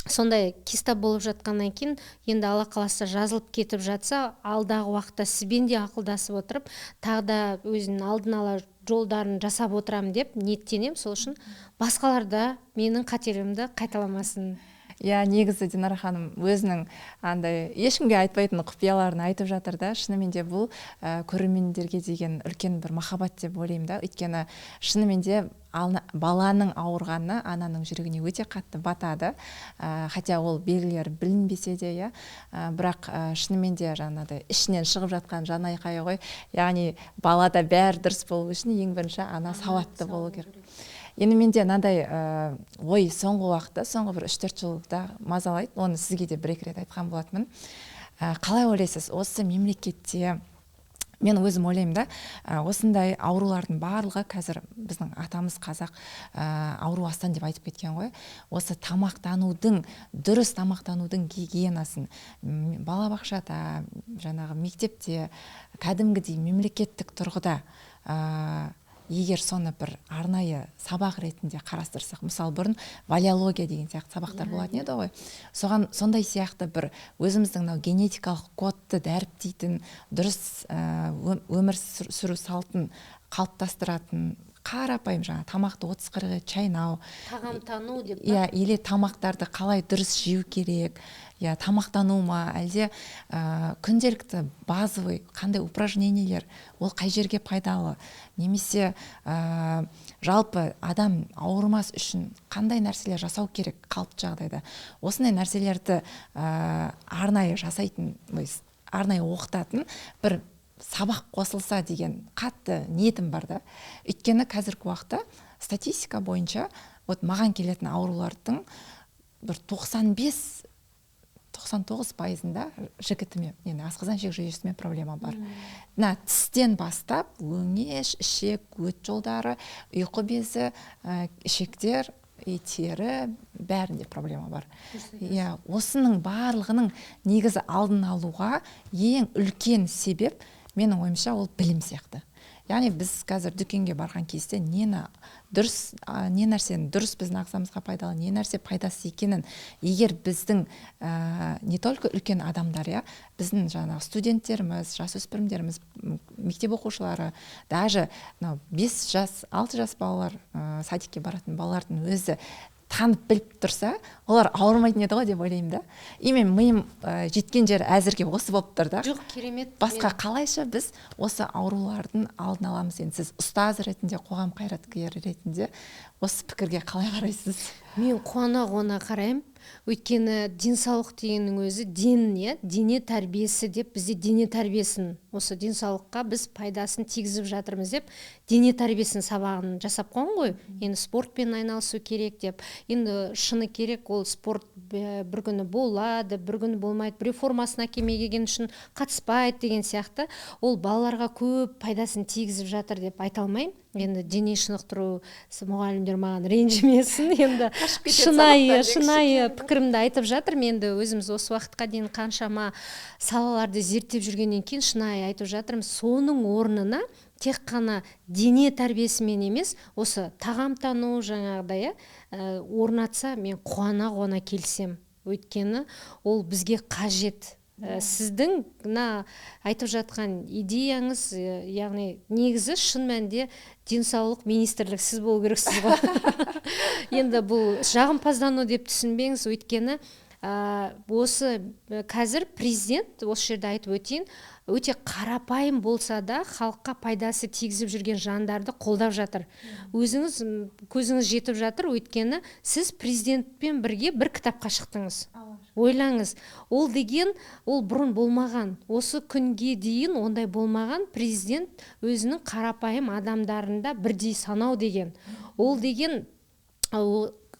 сондай киста болып жатқаннан кейін, енді Алла қаласа жазылып кетіп жатса, алдағы уақытта сізбен де ақылдасып отырып, тағы да өзінің алдын ала жолдарын жасап отырам деп ниеттенем. Сол үшін басқалар да менің қателігімді қайталамасын. Негізі Динара ханым өзінің андай ешкімге айтпайтын құпияларын айтып жатыр да. Шынымен де бұл көрермендерге деген үлкен бір махаббат деп ойлаймын да. Өйткені шынымен де баланың ауырғаны ананың жүрегіне өте қатты батады. Хотя ол белгілер білінбесе де, бірақ шынымен де жаңағыдай ішінен шығып жатқан жан айқайы ғой. Яғни балада бәрі дұрыс болу үшін ең бірінші ана сауатты болу керек. Енді менде мынандай ой соңғы уақытта, соңғы бір 3-4 жылда мазалайды. Оны сізге де 1-2 рет айтқан болатынмын. Қалай ойлайсыз, осы мемлекетте мен өзім ойлаймын да, осындай аурулардың барлығы қазір біздің атамыз қазақ ауру астан деп айтып кеткен ғой. Осы тамақтанудың, дұрыс тамақтанудың гигиенасын балабақшада, жаңағы мектепте, кәдімгідей мемлекеттік тұрғыда егер соны бір арнайы сабақ ретінде қарастырсақ, мысалы бұрын валиология деген сияқты сабақтар болатын еді ғой. Сондай сияқты бір өзіміздің генетикалық кодты дәріптейтін, дұрыс өмір сүру салтын қалыптастыратын, қарапайым жаңа тамақты 30-40 рет чайнау, тағамтану деп или тамақтарды қалай дұрыс жеу керек, тамақтану ма, әлде күнделікті базовый қандай упражнениелер, ол қай жерге пайдалы, немесе жалпы адам ауырмас үшін қандай нәрселер жасау керек қалыпты жағдайда. Осындай нәрселерді арнайы жасайтын, арнайы оқытатын бір сабақ қосылса деген қатты ниетім бар да. Өйткені қазіргі уақытта статистика бойынша маған келетін аурулардың бір 95 99%-ында жігітіме, енді асқазан ішек жүйесімен проблема бар. Мына тістен бастап өңеш, ішек, өт жолдары, ұйқы безі, ішектер, тері, бәрінде проблема бар. Иә, осының барлығының негізі алдын алуға ең үлкен себеп, менің ойымша, ол білім сияқты. Яғни біз қазір дүкенге барған кезде не нәрсені дұрыс біздің ағзамызға пайдалы, не нәрсе пайдасы екенін, егер біздің не только үлкен адамдар, біздің жаңағы студенттеріміз, жасөспірімдеріміз, мектеп оқушылары, даже 5 жас, 6 жас балалар, садикке баратын балалардың өзі танып біліп тұрса, олар ауырмайтын еді ғой деп ойлаймын да. Мен миым жеткен жер әзірге осы болып тұр да. Жоқ, керемет. Басқа қалайша біз осы аурулардың алдын аламыз? Енді сіз ұстаз ретінде, қоғам қайраткері ретінде осы пікірге қалай қарайсыз? Мен қуана қараймын. Өйткені денсаулық дегеннің өзі дене тәрбиесі деп, бізде дене тәрбиесін, осы денсаулыққа біз пайдасын тигізіп жатырмыз деп, дене тәрбиесін сабағын жасап қойған ғой. Енді спортпен айналысу керек деп. Енді шыны керек, ол спорт бір күні болады, бір күні болмайды, бір формасына келмеген үшін қатыспайды деген сияқты. Ол балаларға көп пайдасын тигізіп жатыр деп айта алмаймын. Енді дене шынықтыру мұғалімдер маған ренжімесін. Енді шынайы пікірімді айтып жатыр. Енді өзіміз осы уақытқа дейін қаншама салаларды зерттеп жүргеннен кейін шынайы айтып жатырмыз. Соның орнына тек қана дене тәрбиесімен емес, осы тағамтану жаңағыдай орнатса, мен қуана келсем. Өйткені ол бізге қажет. Сіздің айтып жатқан идеяңыз, яғни негізі шын мәнінде денсаулық министрлік сіз болу керексіз ғой. Енді бұл жағымпаздану деп түсінбеңіз, өйткені осы қазір президент, осы жерде айтып өтейін, өте қарапайым болса да халыққа пайдасы тигізіп жүрген жандарды қолдап жатыр. Өзіңіз көзіңіз жетіп жатыр, өйткені сіз президентпен бірге бір кітапқа шықтыңыз. Ойлаңыз, ол деген, ол бұрын болмаған. Осы күнге дейін ондай болмаған. Президент өзінің қарапайым адамдарында бірдей санау деген. Ол деген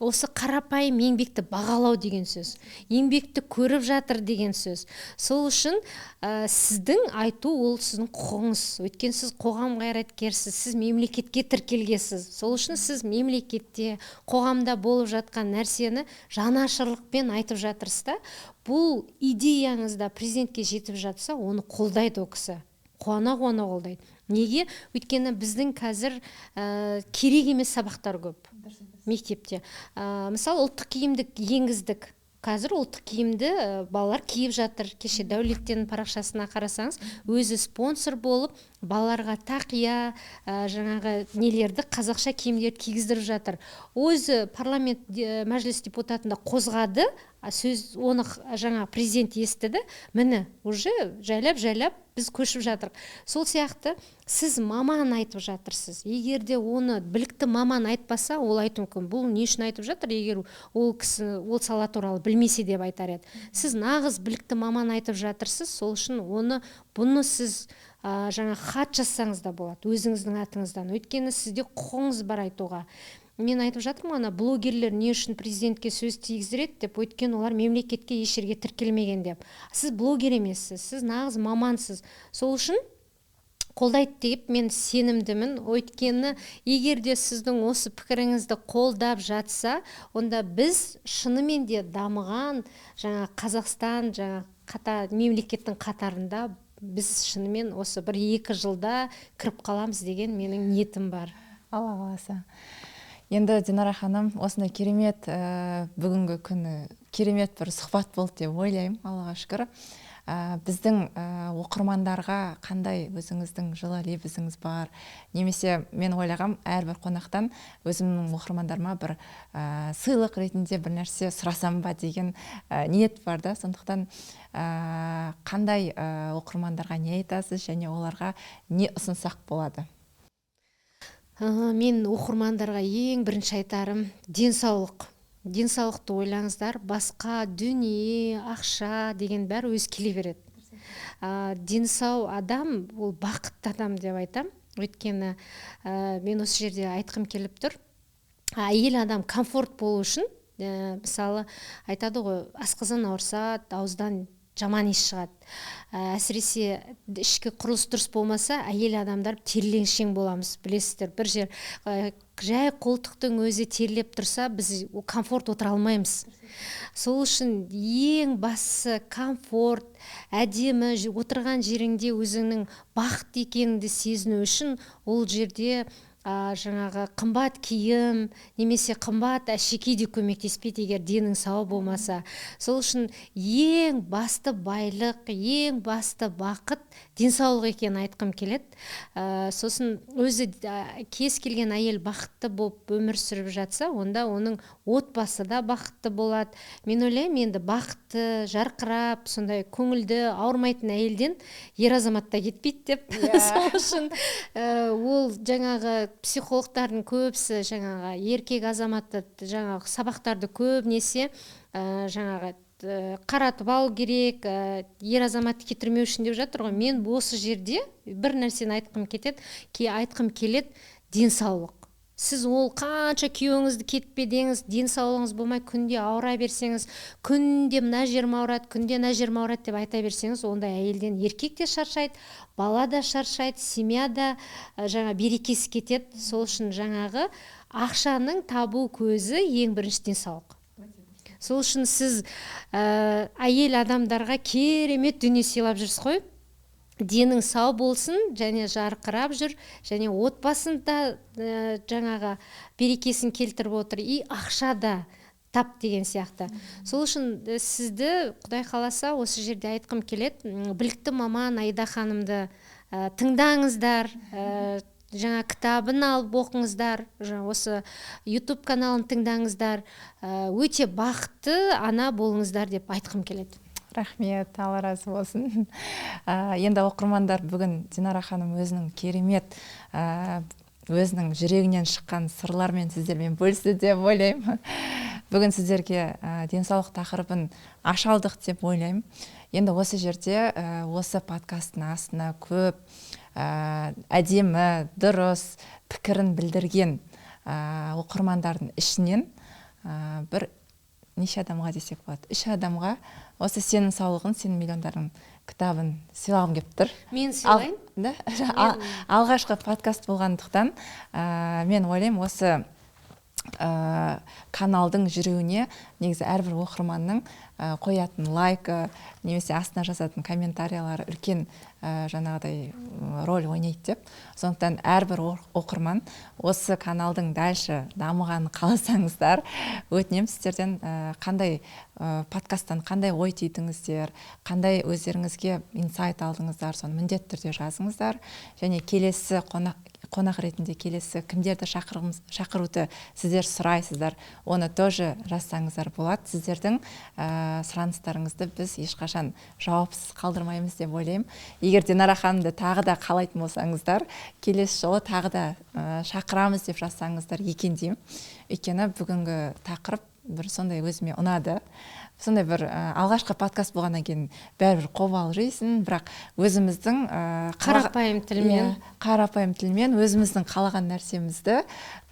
осы қарапайым еңбекті бағалау деген сөз. Еңбекті көріп жатыр деген сөз. Сол үшін сіздің айту ол сіздің құқығыңыз. Өйткені сіз қоғам қайраткерсіз, сіз мемлекетке тіркелгенсіз. Сол үшін сіз мемлекетте, қоғамда болып жатқан нәрсені жанашырлықпен айтып жатырсыз да. Бұл идеяңызда президентке жетіп жатса, оны қолдайды ол кісі. Қуана қолдайды. Неге? Өйткені біздің қазір керек емес сабақтар көп мектепте. Мысалы, ұлттық киімді енгіздік. Қазір ұлттық киімді балалар киіп жатыр. Кеше Дәулеттен парақшасына қарасаңыз, өзі спонсор болып, балаларға тақия, жаңағы нелерді, қазақша киімдерді кигіздіріп жатыр. Өзі парламент мәжіліс депутатында қозғады, сөз оны жаңа президент естіді, міне уже жайлап біз көшіп жатыр. Сол сияқты сіз маман айтып жатырсыз. Егер де оны білікті маман айтпаса, ол айту мүмкін. Бұл не үшін айтып жатыр? Егер ол кісі ол сала туралы білмесе деп айтар еді. Сіз нағыз білікті маман айтып жатырсыз. Сол үшін бұны сіз жаңа хат жазсаңыз да болады, өзіңіздің атыңыздан. Өйткені сізде құқыңыз бар айтуға. Мен айтып жатырмын, ана блогерлер не үшін президентке сөз тигіздіреді деп, өйткені олар мемлекетке еш жерге тіркелмеген деп. Сіз блогер емессіз, сіз нағыз мамансыз. Сол үшін қолдайды деп мен сенімдімін. Өйткені егер де сіздің осы пікіріңізді қолдап жатса, онда біз шынымен де дамыған жаңа Қазақстан, жаңа мемлекеттің қатарында біз шынымен осы 1-2 жылда кіріп қаламыз деген менің ниетім бар. Алла қаласа. Енді Динара ханым, осындай керемет бүгінгі күні керемет бір сұхбат болды деп ойлаймын, Аллаға шүкір. Біздің оқырмандарға қандай өзіңіздің жылы лебізіңіз бар? Немесе мен ойлағам, әрбір қонақтан өзімнің оқырмандарыма бір сыйлық ретінде бір нәрсе сұрасам ба деген ниет бар да. Сондықтан қандай оқырмандарға не айтасыз және оларға не ұсынсақ болады? Мен оқырмандарға ең бірінші айтарым денсаулық. Денсаулықты ойлаңыздар, басқа дүние, ақша деген бәрі өз келе береді. Денсау адам, ол бақытты адам деп айтам. Өйткені мен осы жерде айтқым келіп тұр. Әйел адам комфорт болу үшін мысалы айтады ғой, асқазан ауырса ауыздан жаман иіс шығады. Әсіресе ішкі құрылыс дұрыс болмаса, әйел адамдар терленшең боламыз, білесіздер. Бір жер жай қолтықтың өзі терлеп тұрса, біз комфорт отыра алмаймыз. Сол үшін ең бастысы комфорт, әдемі отырған жеріңде өзіңнің бақыт екеніңді сезіну үшін ол жерде жаңағы қымбат киім немесе қымбат әшекей де көмектеспейді, егер денің сау болмаса. Сол үшін ең басты байлық, ең басты бақыт денсаулық екенін айтқым келеді. Сосын өзі кез келген әйел бақытты болып өмір сүріп жатса, онда оның отбасы да бақытты болады. Мен ойлаймын, енді бақытты, жарқырап, сондай көңілді, ауырмайтын әйелден ер азаматта кетпейді деп. Сол үшін ол жаңағы психологтардың көбісі жаңағы еркек азаматты жаңағы сабақтарды көбінесе жаңағы қаратып алу керек, ер азаматты кетірмеу үшін деп жатыр ғой. Мен осы жерде бір нәрсені айтқым келеді, денсаулық. Сіз ол қанша күйеуіңізді кетпедеңіз, денсаулығыңыз болмай күнде ауыра берсеңіз, күнде мына жерім ауырады, күнде мына жерім ауырады деп айта берсеңіз, ондай әйелден еркек те шаршайды, бала да шаршайды, семья да жаңа берекесі кетеді. Сол үшін жаңағы ақшаның табу көзі ең бірінші денсаулық. Сол үшін сіз әйел адамдарға керемет дүние сыйлап жүрсіз ғой. Денің сау болсын, және жарқырап жүр, және отбасында жаңағы берекесін келтіріп отыр, и ақша да тап деген сияқты. Сол үшін сізді Құдай қаласа осы жерде айтқым келеді, білікті маман Аида ханымды тыңдаңыздар, жаңа кітабын алып оқыңыздар, осы YouTube каналын тыңдаңыздар, өте бақытты ана болыңыздар деп айтқым келеді. Рахмет, Алла разы болсын. Енді оқырмандар, бүгін Динара ханым өзінің керемет, өзінің жүрегінен шыққан сырлармен сіздермен бөлісті деп ойлаймын. Бүгін сіздерге денсаулық тақырыбын аша алдық деп ойлаймын. Енді осы жерде осы подкасттың астына көп әдемі, дұрыс пікірін білдірген оқырмандардың ішінен бір неше адамға десек болады, 3 адамға осы сенің саулығың, сенің миллиондарың кітабын сыйлағым келіп тұр. Мен сыйлайын? Алғашқы подкаст болғандықтан мен ойлаймын, осы каналдың жүруіне негізі әрбір оқырманның қоятын лайкі немесе астына жазатын комментариялары үлкен жаңағыдай роль ойнайды деп. Сондықтан әрбір оқырман осы каналдың дальше дамығанын қаласаңыздар, өтінемін сіздерден қандай подкасттан қандай ой түйдіңіздер, қандай өздеріңізге инсайт алдыңыздар, соны міндетті түрде жазыңыздар. Және келесі қонақ ретінде келесі кімдерді шақыруды сіздер сұрайсыздар, оны тоже жазсаңыздар болады. Сіздердің сұраныстарыңызды біз ешқашан жауапсыз қалдырмаймыз деп ойлаймын. Егер Динара ханымды тағы да қалайтын болсаңыздар, келесі жолы тағы да шақырамыз деп жазсаңыздар екен деймін. Өйткені бүгінгі тақырып бір сондай өзіме ұнады. Сондай бір алғашқы подкаст болғаннан кейін бәрібір қобалжисың, бірақ өзіміздің қарапайым тілмен өзіміздің қалаған нәрсемізді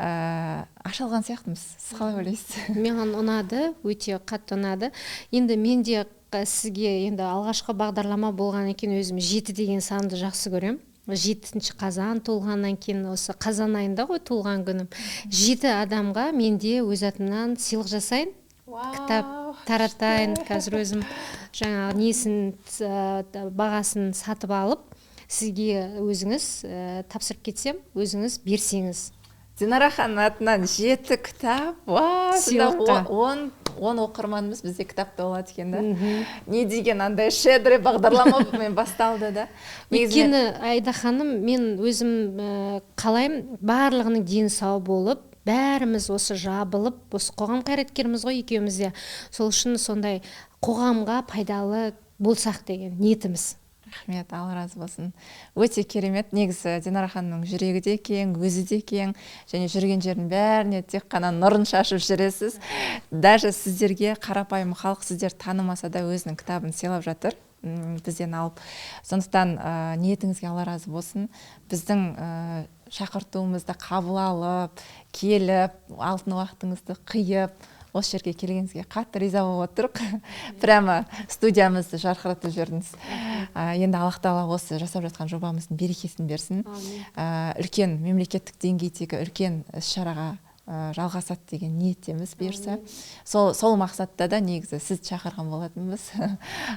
аша алған сияқтымыз. Сіз қалай ойлайсыз? Маған ұнады, өте қатты ұнады. Енді мен де сізге енді алғашқы бағдарлама болғаннан кейін өзім 7 деген санды жақсы көрем. 7 қазан толғаннан кейін, осы қазан айында ғой туылған күнім, 7 адамға мен де өз атымнан сыйлық жасайын, кітап таратайын. Қазір өзім жаңағы несін бағасын сатып алып, сізге өзіңіз тапсырып кетсем, өзіңіз берсеңіз. Динара ханым атынан 7 кітап, сыйлыққа. 10 оқырманымыз бізде кітапта болады екен да. Не деген андай шедрый бағдарламамен басталды да. Өйткені Аида ханым, мен өзім қалаймын, барлығының дені сау болып, бәріміз осы жабылып, осы қоғам қайраткеріміз ғой екеуміз де. Сол үшін сондай қоғамға пайдалы болсақ деген ниетіміз. Рахмет, Алла разы болсын. Өте керемет. Негізі Динара ханымның жүрегі де кең, өзі де кең, және жүрген жердің бәріне тек қана нұрын шашып жүресіз. Даже сіздерге қарапайым халық сіздер танымаса да өзінің кітабын сыйлап жатыр, бізден алып. Сондықтан ниетіңізге Алла разы болсын. Біздің шақыртуымызды қабыл алып, келіп, алтын уақытыңызды қиып, осы жерге келгеніңізге қатты риза болып отырмық. Прямо студиямызды жарқыратып жібердіңіз. Енді Аллах тағала осы жасап жатқан жобамыздың берекесін берсін. Үлкен мемлекеттік деңгейдегі үлкен іс-шараға жалғасады деген ниеттеміз бұйырса. Сол мақсатта да негізі сізді шақырған болатынбыз.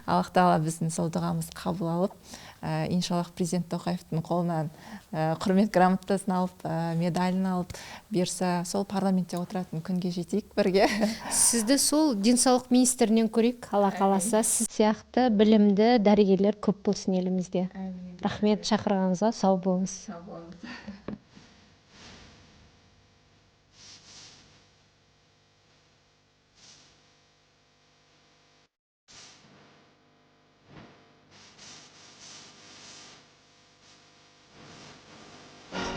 Аллах тағала біздің сол дұғамызды қабыл алып, иншаллах президент Тоқаевтың қолынан құрмет грамотасын алып, медалін алып бұйырса, сол парламентте отыратын күнге жетейік бірге. Сізді сол денсаулық министрінен көрейік, Алла қаласа. Сіз сияқты білімді дәрігерлер көп болсын елімізде. Рахмет шақырғаныңызға, сау болыңыз.